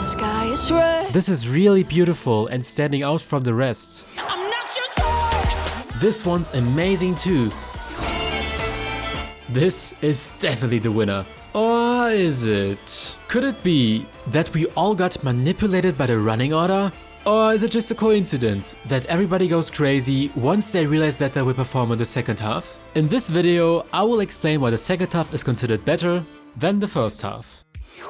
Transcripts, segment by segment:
sky is red. This is really beautiful and standing out from the rest. I'm not your toy. This one's amazing too. This is definitely the winner. Or is it? Could it be that we all got manipulated by the running order? Or is it just a coincidence that everybody goes crazy once they realize that they will perform in the second half? In this video, I will explain why the second half is considered better than the first half.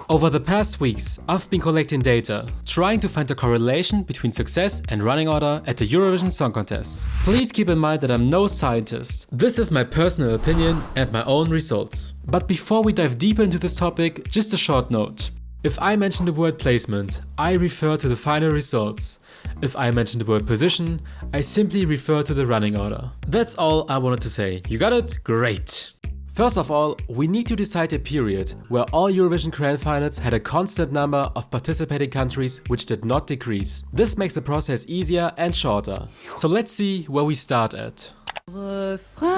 Over the past weeks, I've been collecting data, trying to find a correlation between success and running order at the Eurovision Song Contest. Please keep in mind that I'm no scientist. This is my personal opinion and my own results. But before we dive deeper into this topic, just a short note. If I mention the word placement, I refer to the final results. If I mention the word position, I simply refer to the running order. That's all I wanted to say. You got it? Great! First of all, we need to decide a period where all Eurovision grand finals had a constant number of participating countries which did not decrease. This makes the process easier and shorter. So let's see where we start at. Refrain,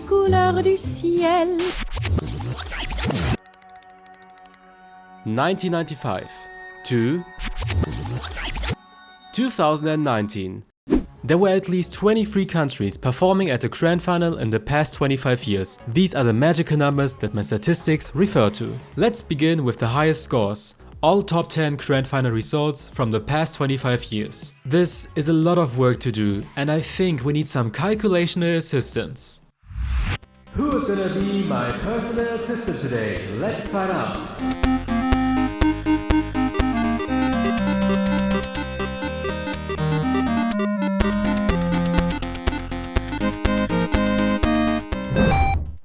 couleur du ciel. 1995 to 2019. There were at least 23 countries performing at the grand final in the past 25 years. These are the magical numbers that my statistics refer to. Let's begin with the highest scores. All top 10 grand final results from the past 25 years. This is a lot of work to do, and I think we need some calculational assistance. Who is gonna be my personal assistant today? Let's find out.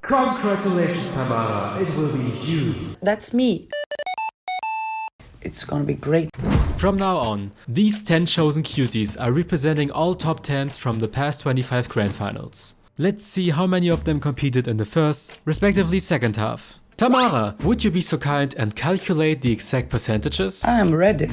Congratulations, Tamara, it will be you. That's me. It's gonna be great. From now on, these 10 chosen cuties are representing all top 10s from the past 25 grand finals. Let's see how many of them competed in the first, respectively second half. Tamara, would you be so kind and calculate the exact percentages? I am ready.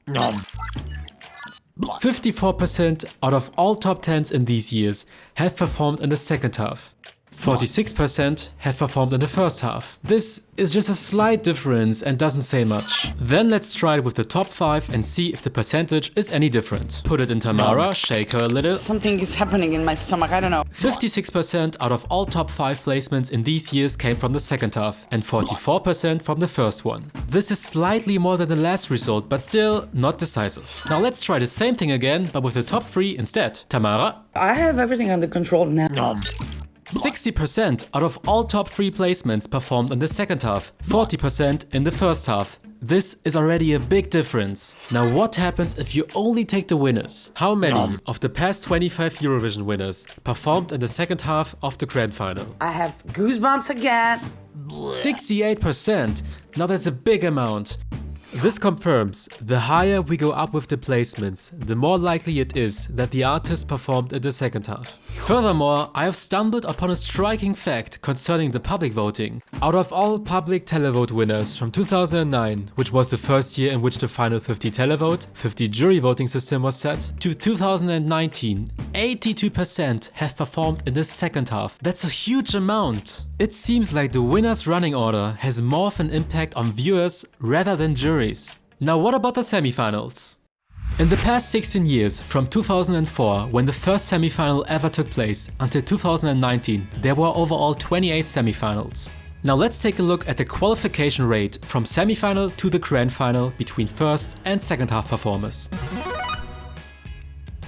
54% out of all top 10s in these years have performed in the second half. 46% have performed in the first half. This is just a slight difference and doesn't say much. Then let's try it with the top 5 and see if the percentage is any different. Put it in Tamara, shake her a little. Something is happening in my stomach, I don't know. 56% out of all top 5 placements in these years came from the second half and 44% from the first one. This is slightly more than the last result, but still not decisive. Now let's try the same thing again, but with the top 3 instead. Tamara? I have everything under control now. 60% out of all top 3 placements performed in the second half, 40% in the first half. This is already a big difference. Now what happens if you only take the winners? How many of the past 25 Eurovision winners performed in the second half of the grand final? I have goosebumps again. 68%. Now that's a big amount. This confirms the higher we go up with the placements, the more likely it is that the artist performed in the second half. Furthermore, I have stumbled upon a striking fact concerning the public voting. Out of all public televote winners from 2009, which was the first year in which the final 50 televote, 50 jury voting system was set, to 2019, 82% have performed in the second half. That's a huge amount. It seems like the winner's running order has more of an impact on viewers rather than juries. Now what about the semifinals? In the past 16 years, from 2004, when the first semifinal ever took place, until 2019, there were overall 28 semifinals. Now let's take a look at the qualification rate from semifinal to the grand final between first and second half performers.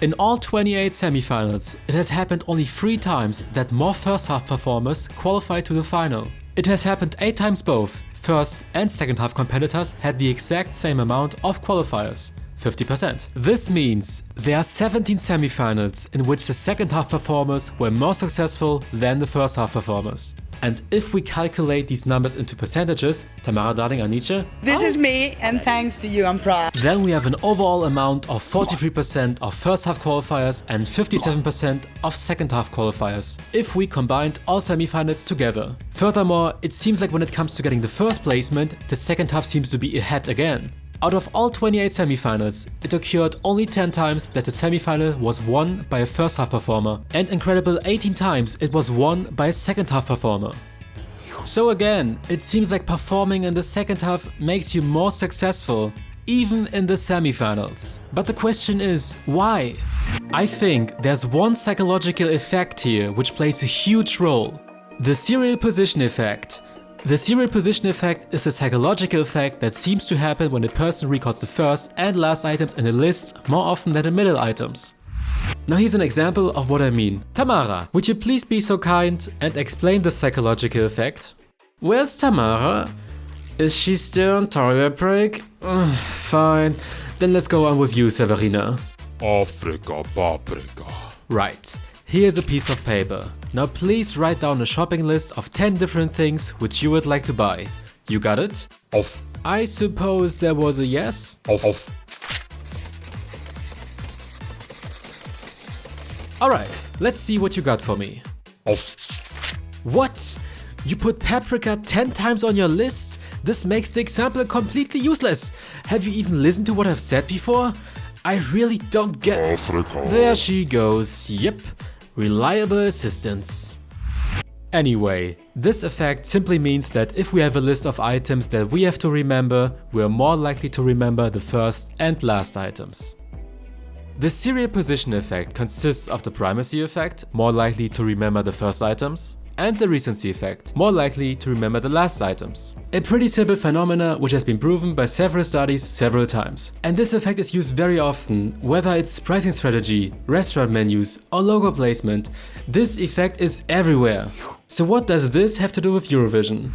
In all 28 semifinals, it has happened only 3 times that more first half performers qualified to the final. It has happened 8 times both first and second half competitors had the exact same amount of qualifiers, 50%. This means there are 17 semifinals in which the second half performers were more successful than the first half performers. And if we calculate these numbers into percentages, Tamara darling, I need you. This is me, and thanks to you, I'm proud. Then we have an overall amount of 43% of first half qualifiers and 57% of second half qualifiers, if we combined all semifinals together. Furthermore, it seems like when it comes to getting the first placement, the second half seems to be ahead again. Out of all 28 semifinals, it occurred only 10 times that the semifinal was won by a first half performer, and incredible 18 times it was won by a second half performer. So again, it seems like performing in the second half makes you more successful, even in the semifinals. But the question is, why? I think there's one psychological effect here which plays a huge role. The serial position effect. The serial position effect is a psychological effect that seems to happen when a person records the first and last items in a list more often than the middle items. Now here's an example of what I mean. Tamara, would you please be so kind and explain the psychological effect? Where's Tamara? Is she still on toilet break? Fine. Then let's go on with you, Severina. Afrika paprika. Right. Here's a piece of paper. Now please write down a shopping list of 10 different things which you would like to buy. You got it? Off. I suppose there was a yes? Off. Alright, let's see what you got for me. Off. What? You put paprika 10 times on your list? This makes the example completely useless. Have you even listened to what I've said before? I really don't get... Afrika. There she goes, yep. Reliable assistance. Anyway, this effect simply means that if we have a list of items that we have to remember, we are more likely to remember the first and last items. The serial position effect consists of the primacy effect, more likely to remember the first items, and the recency effect, more likely to remember the last items. A pretty simple phenomena which has been proven by several studies several times. And this effect is used very often, whether it's pricing strategy, restaurant menus, or logo placement. This effect is everywhere. So what does this have to do with Eurovision?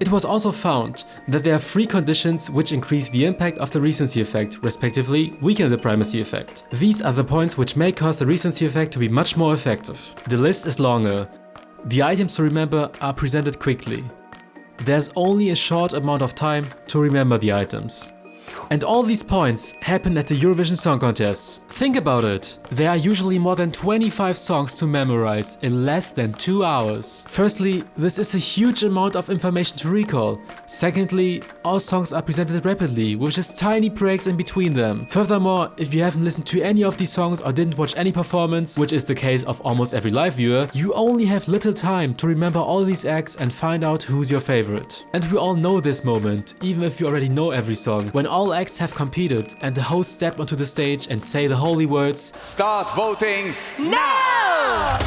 It was also found that there are 3 conditions which increase the impact of the recency effect, respectively weaken the primacy effect. These are the points which may cause the recency effect to be much more effective. The list is longer. The items to remember are presented quickly. There's only a short amount of time to remember the items. And all these points happen at the Eurovision Song Contest. Think about it. There are usually more than 25 songs to memorize in less than 2 hours. Firstly, this is a huge amount of information to recall. Secondly, all songs are presented rapidly, with just tiny breaks in between them. Furthermore, if you haven't listened to any of these songs or didn't watch any performance, which is the case of almost every live viewer, you only have little time to remember all these acts and find out who's your favorite. And we all know this moment, even if you already know every song, when all acts have competed and the host step onto the stage and say the holy words, "Start voting now!"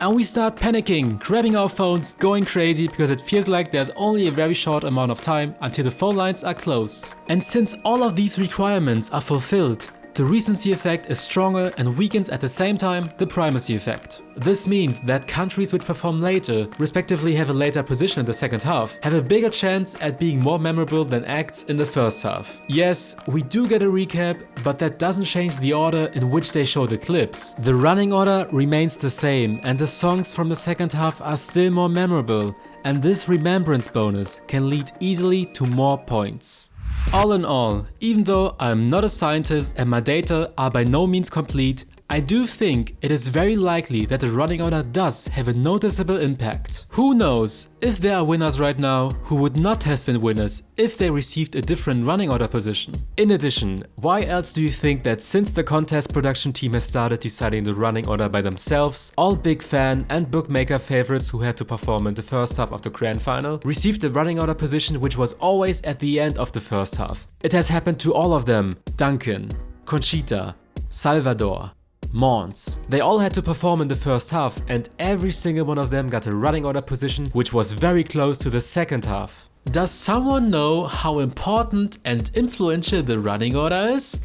And we start panicking, grabbing our phones, going crazy because it feels like there's only a very short amount of time until the phone lines are closed. And since all of these requirements are fulfilled, the recency effect is stronger and weakens at the same time the primacy effect. This means that countries which perform later, respectively have a later position in the second half, have a bigger chance at being more memorable than acts in the first half. Yes, we do get a recap, but that doesn't change the order in which they show the clips. The running order remains the same and the songs from the second half are still more memorable, and this remembrance bonus can lead easily to more points. All in all, even though I'm not a scientist and my data are by no means complete, I do think it is very likely that the running order does have a noticeable impact. Who knows if there are winners right now who would not have been winners if they received a different running order position. In addition, why else do you think that since the contest production team has started deciding the running order by themselves, all big fan and bookmaker favorites who had to perform in the first half of the grand final received a running order position which was always at the end of the first half? It has happened to all of them. Duncan, Conchita, Salvador, Mons. They all had to perform in the first half and every single one of them got a running order position which was very close to the second half. Does someone know how important and influential the running order is?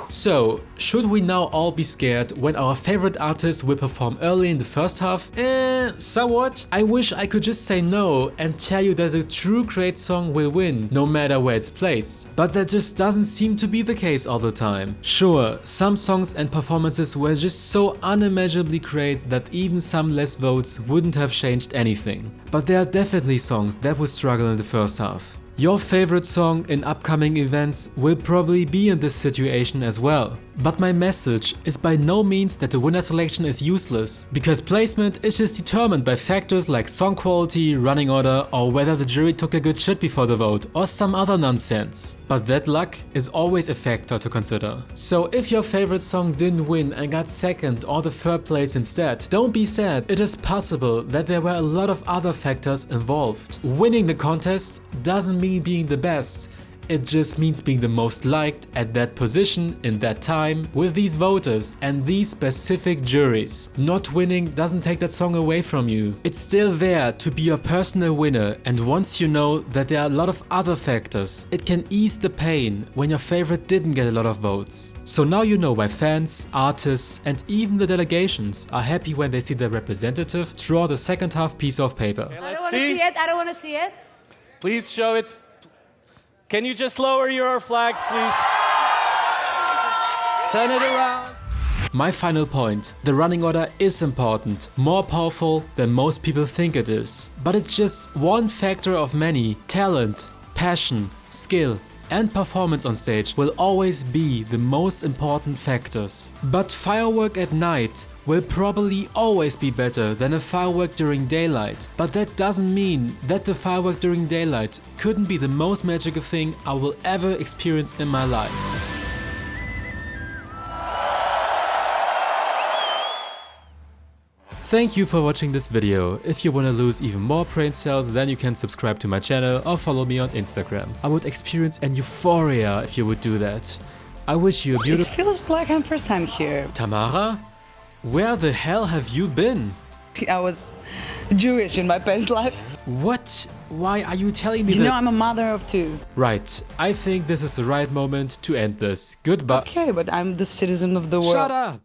So, should we now all be scared when our favorite artist will perform early in the first half? Somewhat. I wish I could just say no and tell you that a true great song will win, no matter where it's placed. But that just doesn't seem to be the case all the time. Sure, some songs and performances were just so unimaginably great that even some less votes wouldn't have changed anything. But there are definitely songs that will struggle in the first half. Your favorite song in upcoming events will probably be in this situation as well. But my message is by no means that the winner selection is useless, because placement is just determined by factors like song quality, running order, or whether the jury took a good shit before the vote, or some other nonsense. But that luck is always a factor to consider. So if your favorite song didn't win and got second or the third place instead, don't be sad. It is possible that there were a lot of other factors involved. Winning the contest doesn't mean being the best. It just means being the most liked at that position in that time with these voters and these specific juries. Not winning doesn't take that song away from you. It's still there to be your personal winner, and once you know that there are a lot of other factors, it can ease the pain when your favorite didn't get a lot of votes. So now you know why fans, artists and even the delegations are happy when they see their representative draw the second half piece of paper. I don't want to see it. I don't want to see it. Please show it. Can you just lower your flags, please? Turn it around. My final point, the running order is important, more powerful than most people think it is. But it's just one factor of many. Talent, passion, skill and performance on stage will always be the most important factors. But firework at night will probably always be better than a firework during daylight. But that doesn't mean that the firework during daylight couldn't be the most magical thing I will ever experience in my life. Thank you for watching this video. If you wanna lose even more brain cells, then you can subscribe to my channel or follow me on Instagram. I would experience an euphoria if you would do that. I wish you a It beautiful... feels like I'm first time here. Tamara? Where the hell have you been? I was Jewish in my past life. What? Why are you telling me You that? know I'm a mother of two. Right. I think this is the right moment to end this. Goodbye. Okay, but I'm the citizen of the world. Shut up!